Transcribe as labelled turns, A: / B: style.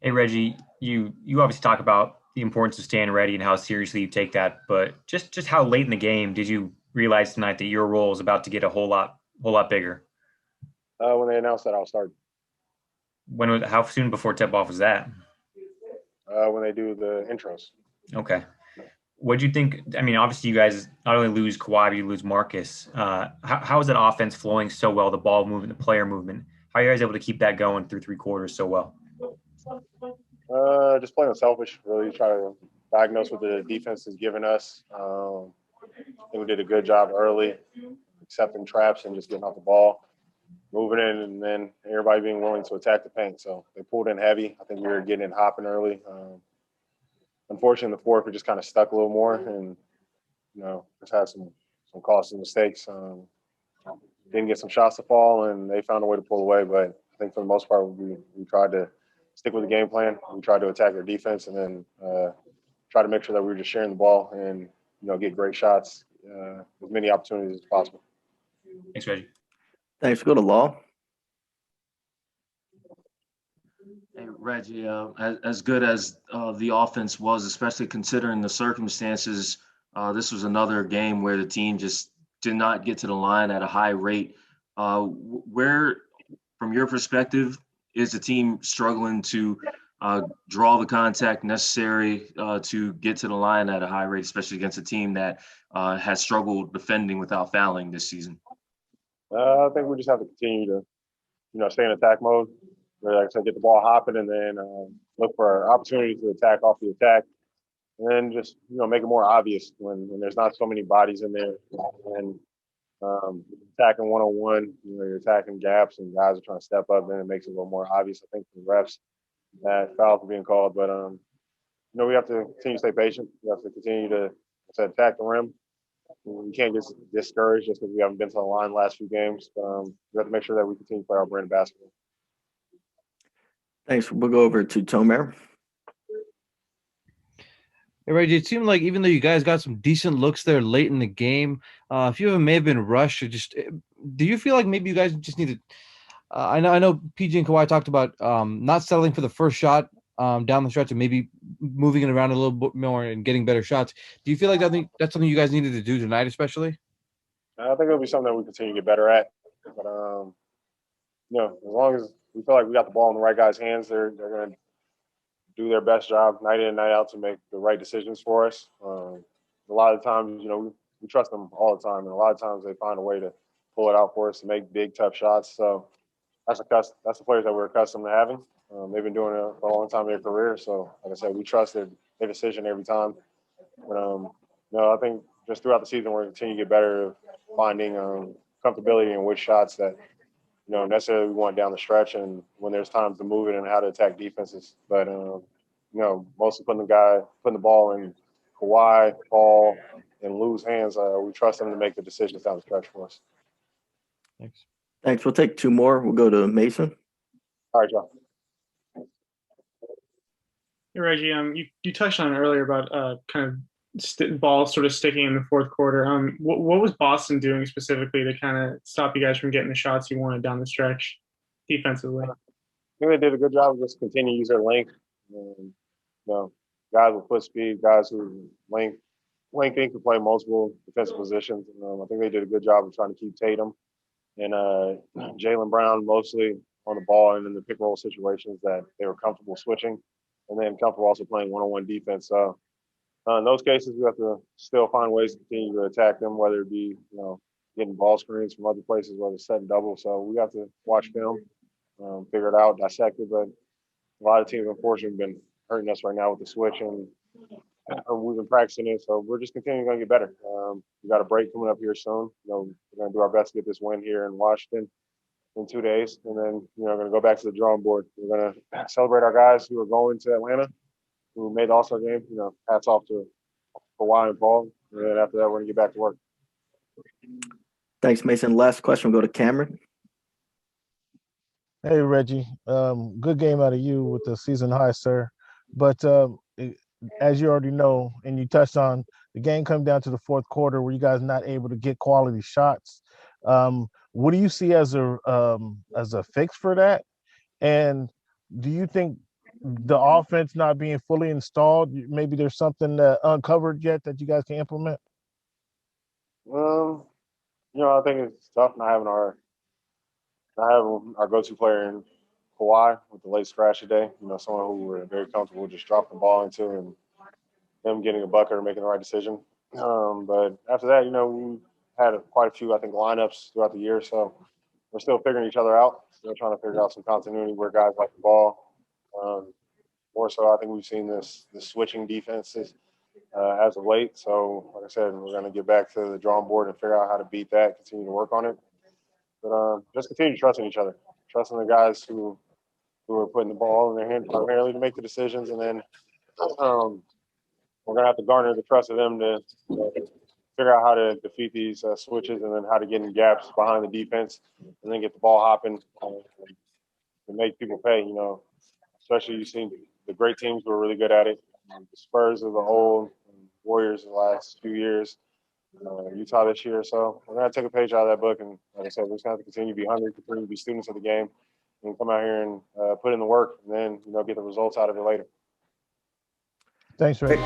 A: Hey Reggie, you obviously talk about the importance of staying ready and how seriously you take that, but just how late in the game did you realize tonight that your role is about to get a whole lot bigger?
B: When they announced that I'll start,
A: How soon before tip off was that?
B: when they do the intros.
A: Okay. What do you think? I mean, obviously you guys not only lose Kawhi, but you lose Marcus. How is that offense flowing so well? The ball movement, the player movement. How are you guys able to keep that going through three quarters so well?
B: Just playing selfish, really try to diagnose what the defense is giving us. I think we did a good job early, accepting traps and just getting off the ball, moving in, and then everybody being willing to attack the paint. So they pulled in heavy. I think we were getting it hopping early. Unfortunately, in the fourth, we just kind of stuck a little more and, just had some costly mistakes. Didn't get some shots to fall, and they found a way to pull away. But I think for the most part, we tried to stick with the game plan. We tried to attack their defense, and then try to make sure that we were just sharing the ball and get great shots, as many opportunities as possible.
A: Thanks, Reggie.
C: Thanks. Go to Law.
D: Hey, Reggie, as good as the offense was, especially considering the circumstances, this was another game where the team just did not get to the line at a high rate. Where, from your perspective, is the team struggling to draw the contact necessary to get to the line at a high rate, especially against a team that has struggled defending without fouling this season?
B: I think we just have to continue to, stay in attack mode. Where, like I said, get the ball hopping and then look for opportunities to attack off the attack. And then just, make it more obvious when there's not so many bodies in there. And attacking one-on-one, you're attacking gaps and guys are trying to step up, then it makes it a little more obvious, I think, for the refs that fouls are being called. But, we have to continue to stay patient. We have to continue to, like I said, attack the rim. We can't get discouraged just because we haven't been to the line the last few games. We have to make sure that we continue to play our brand of basketball.
C: Thanks. We'll go over to Tomer.
E: Hey, Reggie, it seemed like even though you guys got some decent looks there late in the game, a few of them may have been rushed. Do you feel like maybe you guys just need to? I know PG and Kawhi talked about not settling for the first shot down the stretch and maybe moving it around a little bit more and getting better shots. Do you feel like that's something you guys needed to do tonight, especially?
B: I think it'll be something that we continue to get better at. But as long as we feel like we got the ball in the right guys' hands, they're going to do their best job night in and night out to make the right decisions for us. A lot of times, we trust them all the time, and a lot of times they find a way to pull it out for us to make big, tough shots. So that's the players that we're accustomed to having. They've been doing it for a long time in their career. So, like I said, we trust their decision every time. But I think just throughout the season, we're going to continue to get better at finding comfortability in which shots that necessarily we want down the stretch and when there's times to move it and how to attack defenses. But, mostly putting the ball in Kawhi, Paul, and Lou's hands, we trust them to make the decisions down the stretch for us.
E: Thanks.
C: Thanks. We'll take two more. We'll go to Mason.
B: All right, John.
F: Hey, Reggie, you touched on it earlier about kind of ball sort of sticking in the fourth quarter. What was Boston doing specifically to kind of stop you guys from getting the shots you wanted down the stretch defensively?
B: I think they did a good job of just continuing to use their length. And, guys with foot speed, guys who length can play multiple defensive positions. I think they did a good job of trying to keep Tatum and Jaylen Brown mostly on the ball and in the pick roll situations that they were comfortable switching, and then comfortable also playing one-on-one defense. So in those cases, we have to still find ways to continue to attack them, whether it be getting ball screens from other places, whether it's set and double. So we have to watch film, figure it out, dissect it. But a lot of teams, unfortunately, have been hurting us right now with the switch, and we've been practicing it. So we're just continuing to get better. We got a break coming up here soon. We're going to do our best to get this win here in Washington in 2 days, and then we're going to go back to the drawing board. We're going to celebrate our guys who are going to Atlanta, who made the All-Star game. Hats off to Kawhi and Paul. And then after that, we're going to get back to work.
C: Thanks, Mason. Last question. We'll go to Cameron.
G: Hey, Reggie. Good game out of you with the season high, sir. But as you already know, and you touched on, the game come down to the fourth quarter where you guys not able to get quality shots. What do you see as a fix for that? And do you think the offense not being fully installed? Maybe there's something uncovered yet that you guys can implement.
B: I think it's tough not having our go-to player in Kawhi with the late scratch today. Someone who we're very comfortable just dropping the ball into and him getting a bucket or making the right decision. But after that, we had quite a few, I think, lineups throughout the year. So we're still figuring each other out. Still trying to figure out some continuity where guys like the ball. More so, I think we've seen the switching defenses as of late. So, like I said, we're going to get back to the drawing board and figure out how to beat that, continue to work on it. But just continue trusting each other, trusting the guys who are putting the ball in their hand primarily to make the decisions. And then we're going to have to garner the trust of them to figure out how to defeat these switches and then how to get in gaps behind the defense and then get the ball hopping to make people pay. Especially you've seen the great teams who are really good at it. The Spurs of the old, Warriors the last few years, Utah this year. So we're going to take a page out of that book. And like I said, we're just going to have to continue to be hungry, continue to be students of the game, and come out here and put in the work and then, get the results out of it later.
G: Thanks, Reggie.